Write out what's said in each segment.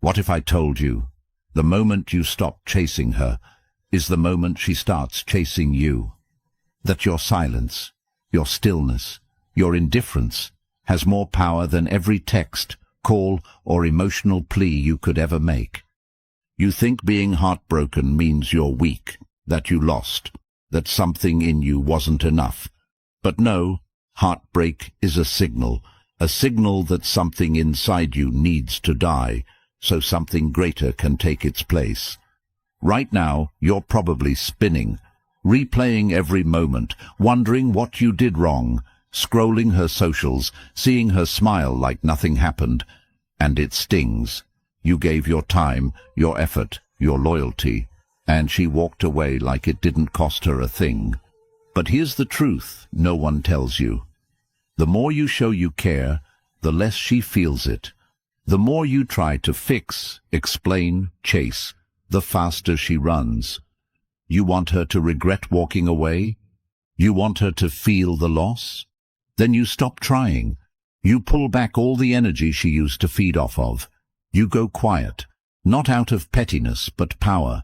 What if I told you, the moment you stop chasing her is the moment she starts chasing you? That your silence, your stillness, your indifference has more power than every text, call, or emotional plea you could ever make. You think being heartbroken means you're weak, that you lost, that something in you wasn't enough. But no, heartbreak is a signal that something inside you needs to die, so something greater can take its place. Right now, you're probably spinning, replaying every moment, wondering what you did wrong, scrolling her socials, seeing her smile like nothing happened, and it stings. You gave your time, your effort, your loyalty, and she walked away like it didn't cost her a thing. But here's the truth no one tells you. The more you show you care, the less she feels it. The more you try to fix, explain, chase, the faster she runs. You want her to regret walking away? You want her to feel the loss? Then you stop trying. You pull back all the energy she used to feed off of. You go quiet, not out of pettiness but power.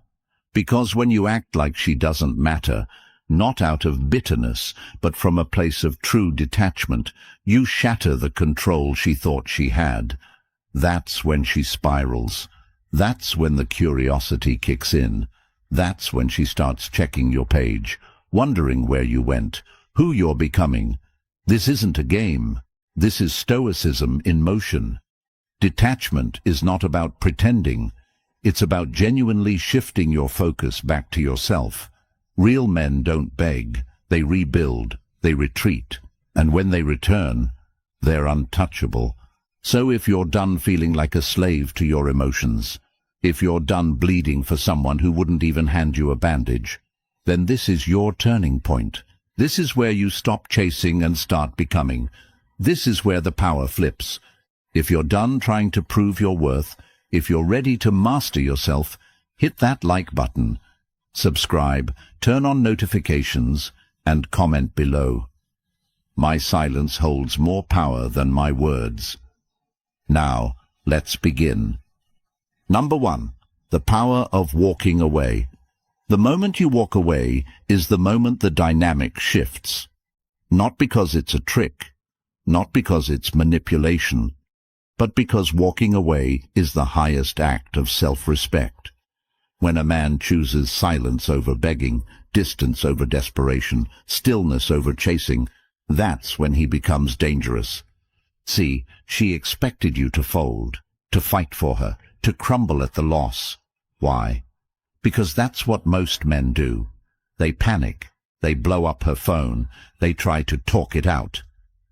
Because when you act like she doesn't matter, not out of bitterness but from a place of true detachment, you shatter the control she thought she had. That's when she spirals. That's when the curiosity kicks in. That's when she starts checking your page, wondering where you went, who you're becoming. This isn't a game. This is Stoicism in motion. Detachment is not about pretending. It's about genuinely shifting your focus back to yourself. Real men don't beg. They rebuild. They retreat. And when they return, they're untouchable. So if you're done feeling like a slave to your emotions, if you're done bleeding for someone who wouldn't even hand you a bandage, then this is your turning point. This is where you stop chasing and start becoming. This is where the power flips. If you're done trying to prove your worth, if you're ready to master yourself, hit that like button, subscribe, turn on notifications, and comment below. My silence holds more power than my words. Now, let's begin. Number 1. The power of walking away. The moment you walk away is the moment the dynamic shifts. Not because it's a trick, not because it's manipulation, but because walking away is the highest act of self-respect. When a man chooses silence over begging, distance over desperation, stillness over chasing, that's when he becomes dangerous. See, she expected you to fold, to fight for her, to crumble at the loss. Why? Because that's what most men do. They panic, they blow up her phone, they try to talk it out.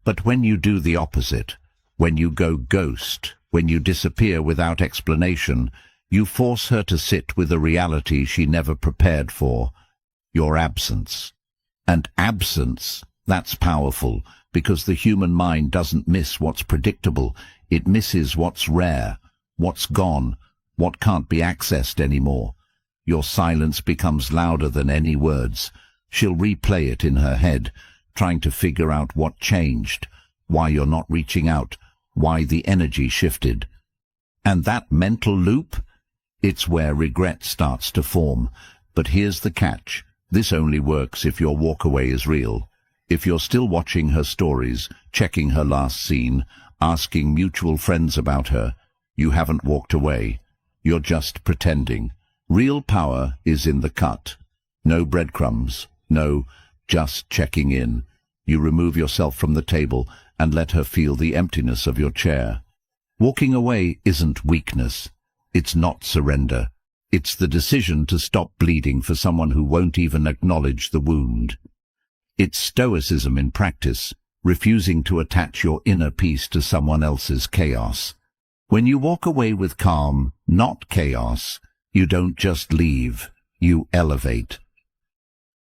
But when you do the opposite, when you go ghost, when you disappear without explanation, you force her to sit with a reality she never prepared for, your absence. And absence, that's powerful, because the human mind doesn't miss what's predictable, it misses what's rare, what's gone, what can't be accessed anymore. Your silence becomes louder than any words. She'll replay it in her head, trying to figure out what changed, why you're not reaching out, why the energy shifted. And that mental loop? It's where regret starts to form. But here's the catch. This only works if your walkaway is real. If you're still watching her stories, checking her last scene, asking mutual friends about her, you haven't walked away. You're just pretending. Real power is in the cut. No breadcrumbs. No, just checking in. You remove yourself from the table and let her feel the emptiness of your chair. Walking away isn't weakness. It's not surrender. It's the decision to stop bleeding for someone who won't even acknowledge the wound. It's Stoicism in practice, refusing to attach your inner peace to someone else's chaos. When you walk away with calm, not chaos, you don't just leave, you elevate.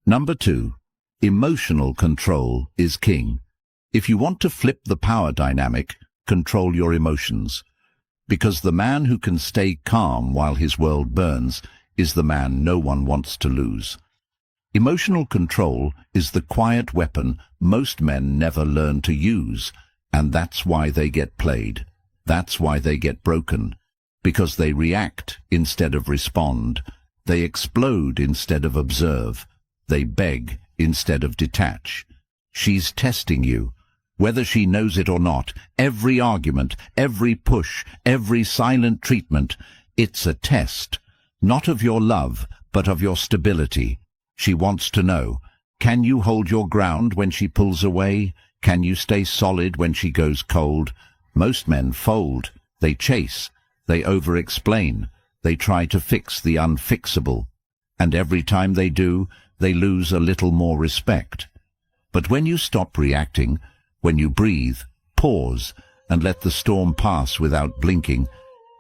Number 2. Emotional control is king. If you want to flip the power dynamic, control your emotions. Because the man who can stay calm while his world burns is the man no one wants to lose. Emotional control is the quiet weapon most men never learn to use, and that's why they get played. That's why they get broken. because they react instead of respond. They explode instead of observe. They beg instead of detach. She's testing you. Whether she knows it or not, every argument, every push, every silent treatment, it's a test, not of your love, but of your stability. She wants to know, can you hold your ground when she pulls away? Can you stay solid when she goes cold? Most men fold. They chase. They over-explain. They try to fix the unfixable. And every time they do, they lose a little more respect. But when you stop reacting, when you breathe, pause, and let the storm pass without blinking,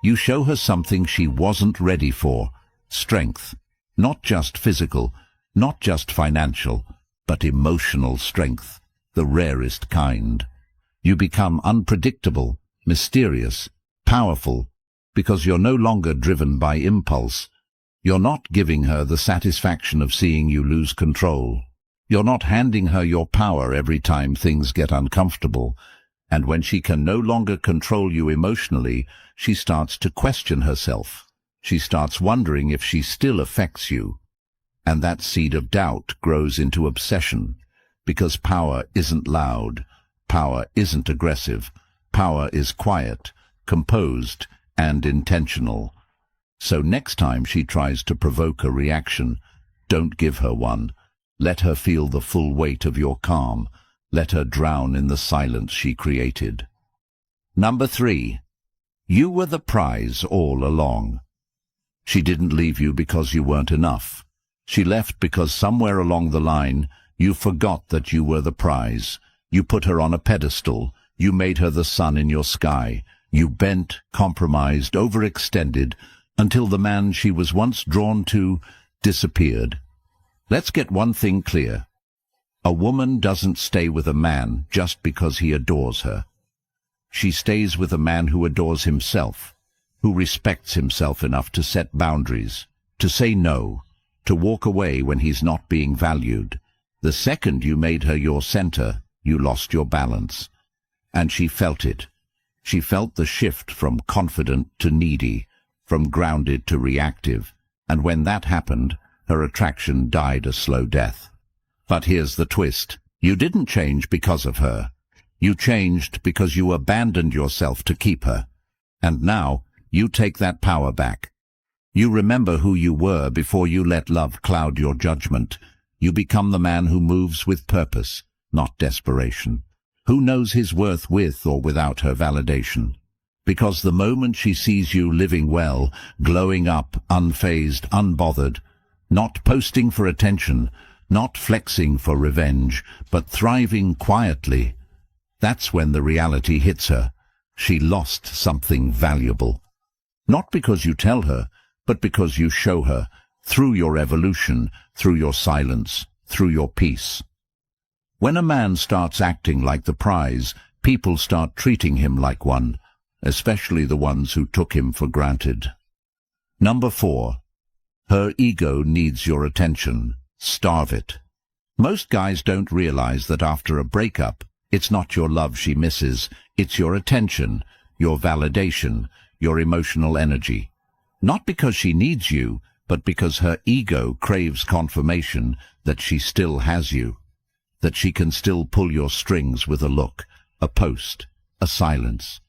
you show her something she wasn't ready for. Strength. Not just physical, not just financial, but emotional strength, the rarest kind. You become unpredictable, mysterious, powerful, because you're no longer driven by impulse. You're not giving her the satisfaction of seeing you lose control. You're not handing her your power every time things get uncomfortable. And when she can no longer control you emotionally, she starts to question herself. She starts wondering if she still affects you. And that seed of doubt grows into obsession, because power isn't loud, power isn't aggressive, power is quiet, composed, and intentional. So next time she tries to provoke a reaction, don't give her one. Let her feel the full weight of your calm. Let her drown in the silence she created. Number 3. You were the prize all along. She didn't leave you because you weren't enough. She left because somewhere along the line you forgot that you were the prize. You put her on a pedestal. You made her the sun in your sky. You bent, compromised, overextended, until the man she was once drawn to disappeared. Let's get one thing clear. A woman doesn't stay with a man just because he adores her. She stays with a man who adores himself, who respects himself enough to set boundaries, to say no, to walk away when he's not being valued. The second you made her your center, you lost your balance. And she felt it. She felt the shift from confident to needy, from grounded to reactive, and when that happened, her attraction died a slow death. But here's the twist. You didn't change because of her. You changed because you abandoned yourself to keep her. And now, you take that power back. You remember who you were before you let love cloud your judgment. You become the man who moves with purpose, not desperation. Who knows his worth with or without her validation. Because the moment she sees you living well, glowing up, unfazed, unbothered, not posting for attention, not flexing for revenge, but thriving quietly, that's when the reality hits her. She lost something valuable. Not because you tell her, but because you show her, through your evolution, through your silence, through your peace. When a man starts acting like the prize, people start treating him like one, especially the ones who took him for granted. Number 4. Her ego needs your attention. Starve it. Most guys don't realize that after a breakup, it's not your love she misses, it's your attention, your validation, your emotional energy. Not because she needs you, but because her ego craves confirmation that she still has you, that she can still pull your strings with a look, a post, a silence.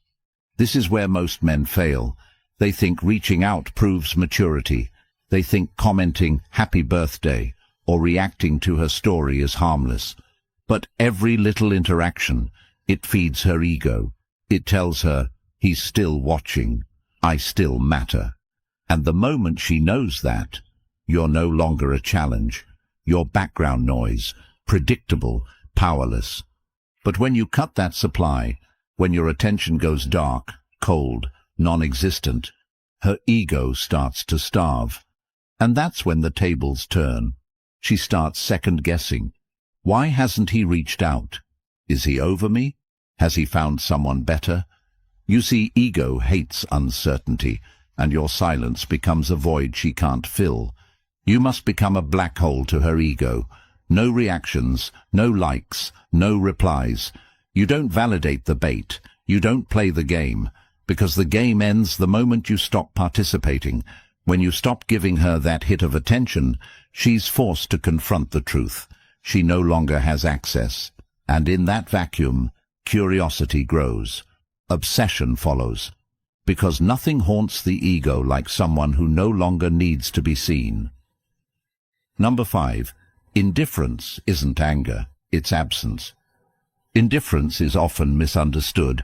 This is where most men fail. They think reaching out proves maturity. They think commenting "happy birthday" or reacting to her story is harmless. But every little interaction, it feeds her ego. It tells her, he's still watching, I still matter. And the moment she knows that, you're no longer a challenge. You're background noise, predictable, powerless. But when you cut that supply, when your attention goes dark, cold, non-existent, her ego starts to starve. And that's when the tables turn. She starts second-guessing. Why hasn't he reached out? Is he over me? Has he found someone better? You see, ego hates uncertainty, and your silence becomes a void she can't fill. You must become a black hole to her ego. No reactions, no likes, no replies. You don't validate the bait. You don't play the game. because the game ends the moment you stop participating. When you stop giving her that hit of attention, she's forced to confront the truth. She no longer has access, and in that vacuum, curiosity grows. Obsession follows, because nothing haunts the ego like someone who no longer needs to be seen. Number 5. Indifference isn't anger, it's absence. Indifference is often misunderstood.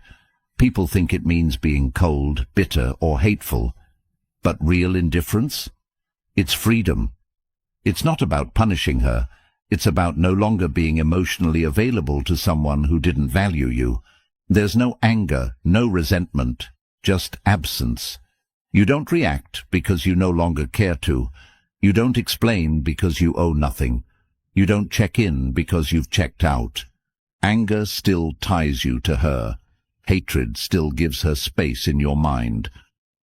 People think it means being cold, bitter, or hateful. But real indifference? It's freedom. It's not about punishing her. It's about no longer being emotionally available to someone who didn't value you. There's no anger, no resentment, just absence. You don't react because you no longer care to. You don't explain because you owe nothing. You don't check in because you've checked out. Anger still ties you to her. Hatred still gives her space in your mind.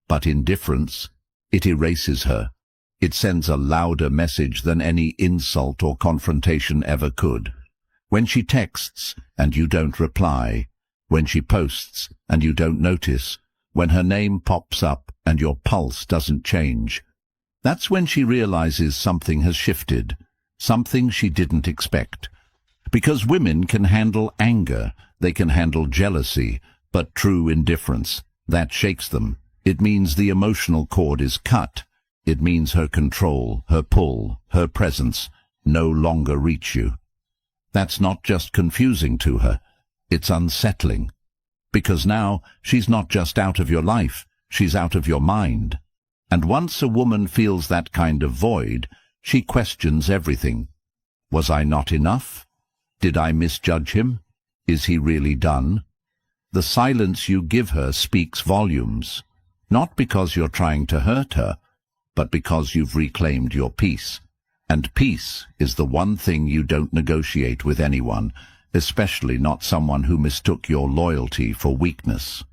But indifference, it erases her. It sends a louder message than any insult or confrontation ever could. When she texts and you don't reply, when she posts and you don't notice, when her name pops up and your pulse doesn't change, that's when she realizes something has shifted, something she didn't expect. Because women can handle anger, they can handle jealousy, but true indifference, that shakes them. It means the emotional cord is cut. It means her control, her pull, her presence no longer reach you. That's not just confusing to her, it's unsettling. Because now she's not just out of your life, she's out of your mind. And once a woman feels that kind of void, she questions everything. Was I not enough? Did I misjudge him? Is he really done? The silence you give her speaks volumes, not because you're trying to hurt her, but because you've reclaimed your peace. And peace is the one thing you don't negotiate with anyone, especially not someone who mistook your loyalty for weakness.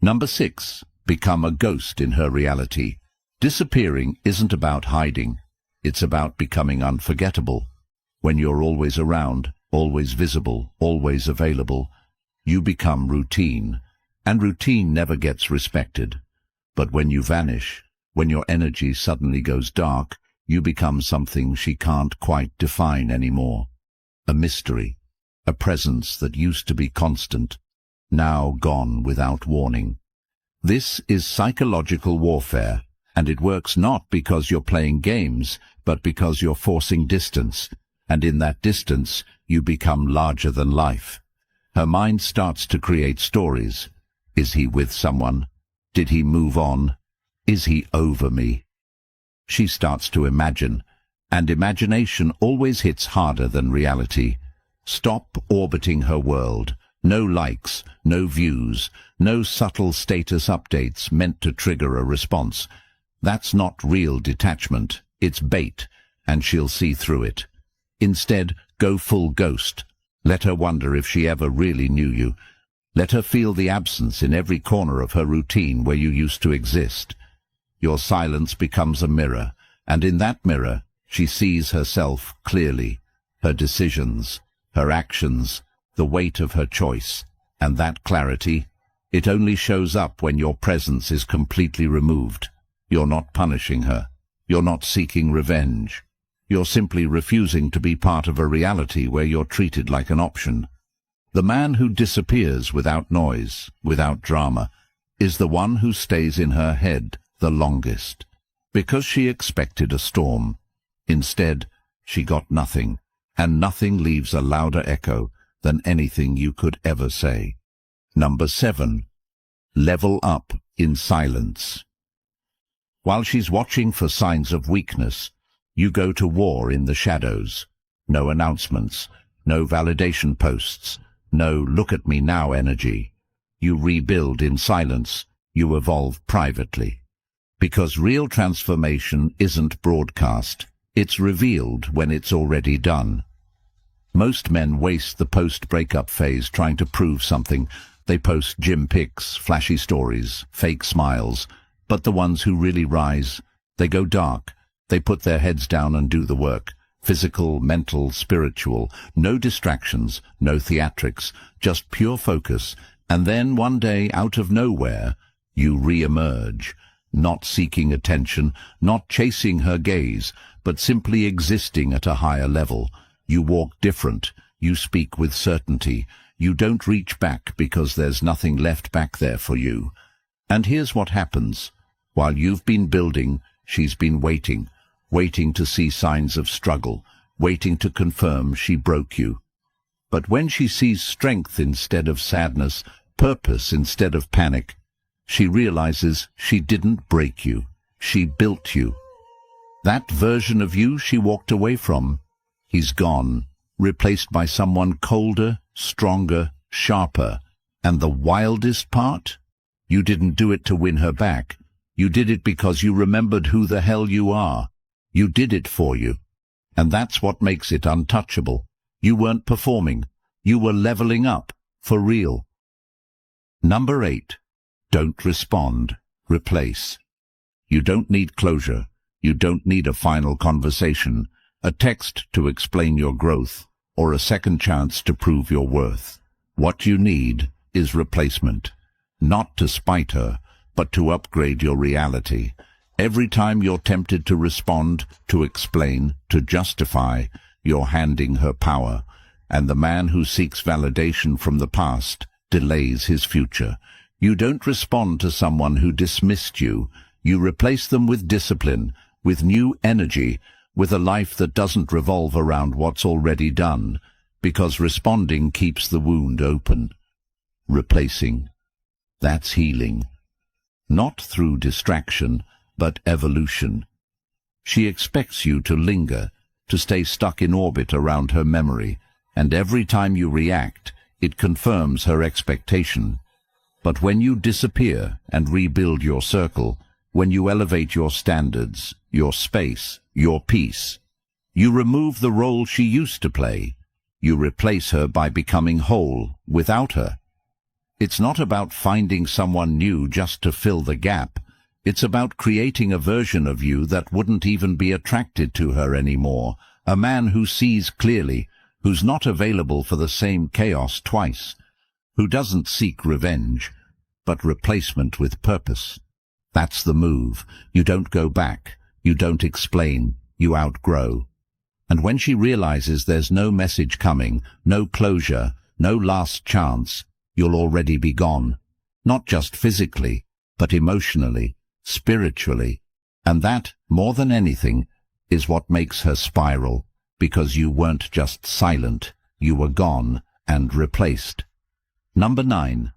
Number 6. Become a ghost in her reality. Disappearing isn't about hiding. It's about becoming unforgettable. When you're always around, always visible, always available, you become routine, and routine never gets respected. But when you vanish, when your energy suddenly goes dark, you become something she can't quite define anymore. A mystery, a presence that used to be constant, now gone without warning. This is psychological warfare, and it works not because you're playing games, but because you're forcing distance, and in that distance you become larger than life. Her mind starts to create stories. Is he with someone? Did he move on? Is he over me? She starts to imagine, and imagination always hits harder than reality. Stop orbiting her world. No likes, no views, no subtle status updates meant to trigger a response. That's not real detachment. It's bait, and she'll see through it. Instead, go full ghost. Let her wonder if she ever really knew you. Let her feel the absence in every corner of her routine where you used to exist. Your silence becomes a mirror, and in that mirror she sees herself clearly, her decisions, her actions, the weight of her choice, and that clarity, it only shows up when your presence is completely removed. You're not punishing her. You're not seeking revenge. You're simply refusing to be part of a reality where you're treated like an option. The man who disappears without noise, without drama, is the one who stays in her head the longest, because she expected a storm. Instead, she got nothing, and nothing leaves a louder echo than anything you could ever say. Number 7. Level up in silence. While she's watching for signs of weakness, you go to war in the shadows. No announcements, no validation posts, no look at me now energy. You rebuild in silence, you evolve privately. Because real transformation isn't broadcast, it's revealed when it's already done. Most men waste the post-breakup phase trying to prove something. They post gym pics, flashy stories, fake smiles, but the ones who really rise, they go dark. They put their heads down and do the work. Physical, mental, spiritual, no distractions, no theatrics, just pure focus, And then one day, out of nowhere, you re-emerge, not seeking attention, not chasing her gaze, but simply existing at a higher level. You walk different, you speak with certainty, you don't reach back because there's nothing left back there for you. And here's what happens. While you've been building, she's been waiting, waiting to see signs of struggle, waiting to confirm she broke you. But when she sees strength instead of sadness, purpose instead of panic, she realizes she didn't break you, she built you. That version of you she walked away from, he's gone, replaced by someone colder, stronger, sharper. And the wildest part? You didn't do it to win her back. You did it because you remembered who the hell you are. You did it for you. And that's what makes it untouchable. You weren't performing. You were leveling up, for real. Number 8. Don't respond. Replace. You don't need closure. You don't need a final conversation, a text to explain your growth, or a second chance to prove your worth. What you need is replacement. Not to spite her, but to upgrade your reality. Every time you're tempted to respond, to explain, to justify, you're handing her power. And the man who seeks validation from the past delays his future. You don't respond to someone who dismissed you. You replace them with discipline, with new energy, with a life that doesn't revolve around what's already done, because responding keeps the wound open. Replacing. That's healing. Not through distraction, but evolution. She expects you to linger, to stay stuck in orbit around her memory, and every time you react, it confirms her expectation. But when you disappear and rebuild your circle, when you elevate your standards, your space, your peace, you remove the role she used to play. You replace her by becoming whole without her. It's not about finding someone new just to fill the gap. It's about creating a version of you that wouldn't even be attracted to her anymore, a man who sees clearly, who's not available for the same chaos twice, who doesn't seek revenge, but replacement with purpose. That's the move. You don't go back. You don't explain. You outgrow. And when she realizes there's no message coming, no closure, no last chance, you'll already be gone. Not just physically, but emotionally, spiritually. And that, more than anything, is what makes her spiral, because you weren't just silent, you were gone and replaced. Number 9.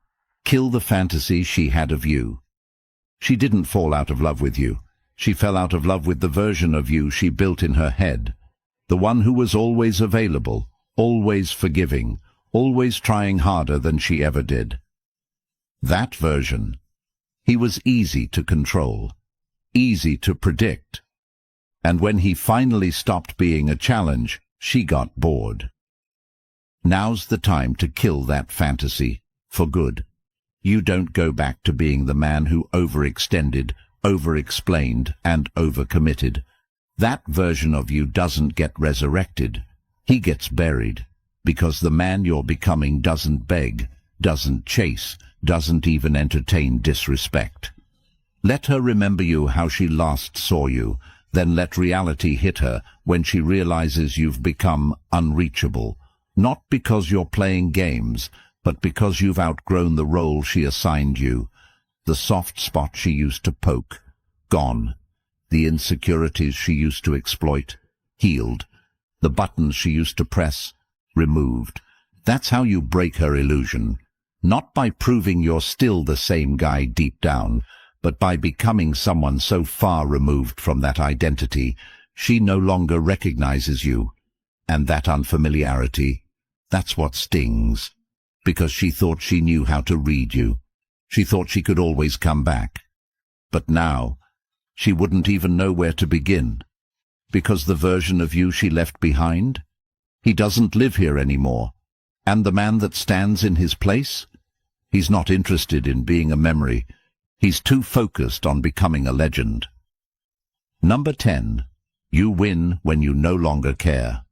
Kill the fantasy she had of you. She didn't fall out of love with you. She fell out of love with the version of you she built in her head. The one who was always available, always forgiving, always trying harder than she ever did. That version. He was easy to control, easy to predict. And when he finally stopped being a challenge, she got bored. Now's the time to kill that fantasy, for good. You don't go back to being the man who overextended, over-explained, and overcommitted. That version of you doesn't get resurrected. He gets buried, because the man you're becoming doesn't beg, doesn't chase, doesn't even entertain disrespect. Let her remember you how she last saw you, then let reality hit her when she realizes you've become unreachable, not because you're playing games, but because you've outgrown the role she assigned you. The soft spot she used to poke, gone. The insecurities she used to exploit, healed. The buttons she used to press, removed. That's how you break her illusion. Not by proving you're still the same guy deep down, but by becoming someone so far removed from that identity, she no longer recognizes you. And that unfamiliarity, that's what stings. Because she thought she knew how to read you. She thought she could always come back. But now, she wouldn't even know where to begin. Because the version of you she left behind, he doesn't live here anymore. And the man that stands in his place, he's not interested in being a memory. He's too focused on becoming a legend. Number 10. You win when you no longer care.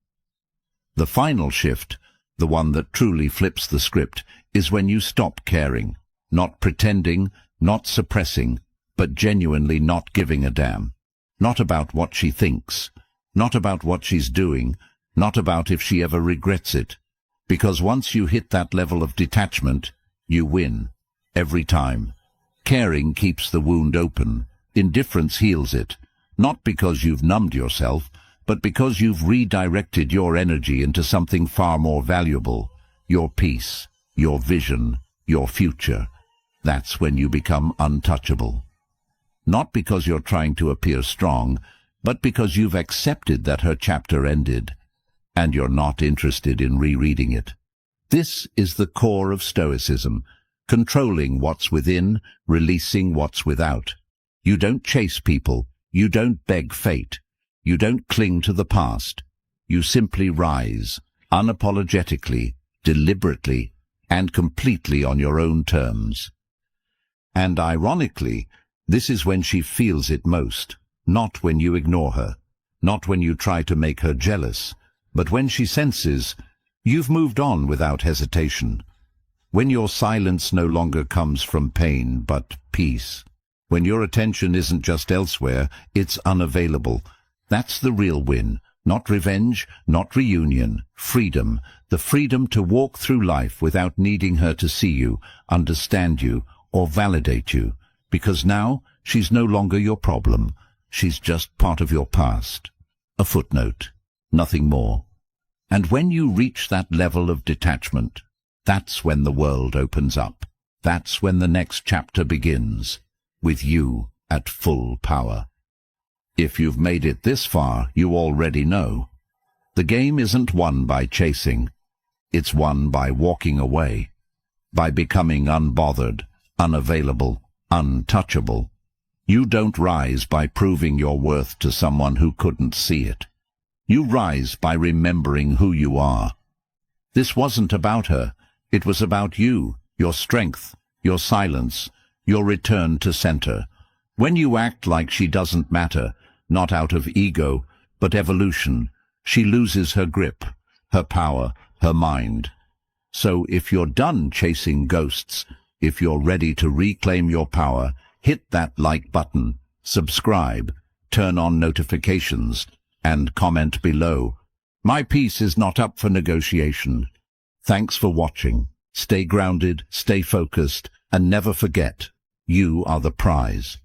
The final shift, the one that truly flips the script, is when you stop caring, not pretending, not suppressing, but genuinely not giving a damn. Not about what she thinks, not about what she's doing, not about if she ever regrets it. Because once you hit that level of detachment, you win. Every time. Caring keeps the wound open. Indifference heals it. Not because you've numbed yourself, but because you've redirected your energy into something far more valuable. Your peace, your vision, your future. That's when you become untouchable. Not because you're trying to appear strong, but because you've accepted that her chapter ended, and you're not interested in rereading it. This is the core of Stoicism, controlling what's within, releasing what's without. You don't chase people, you don't beg fate, you don't cling to the past. You simply rise, unapologetically, deliberately, and completely on your own terms. And ironically, this is when she feels it most, not when you ignore her, not when you try to make her jealous, but when she senses you've moved on without hesitation, when your silence no longer comes from pain but peace, when your attention isn't just elsewhere, it's unavailable. That's the real win, not revenge, not reunion, freedom, the freedom to walk through life without needing her to see you, understand you, or validate you. Because now, she's no longer your problem. She's just part of your past. A footnote. Nothing more. And when you reach that level of detachment, that's when the world opens up. That's when the next chapter begins, with you at full power. If you've made it this far, you already know. The game isn't won by chasing. It's won by walking away, by becoming unbothered, unavailable, untouchable. You don't rise by proving your worth to someone who couldn't see it. You rise by remembering who you are. This wasn't about her. It was about you, your strength, your silence, your return to center. When you act like she doesn't matter, not out of ego, but evolution, she loses her grip, her power, her mind. So if you're done chasing ghosts, if you're ready to reclaim your power, hit that like button, subscribe, turn on notifications, and comment below. My peace is not up for negotiation. Thanks for watching. Stay grounded, stay focused, and never forget, you are the prize.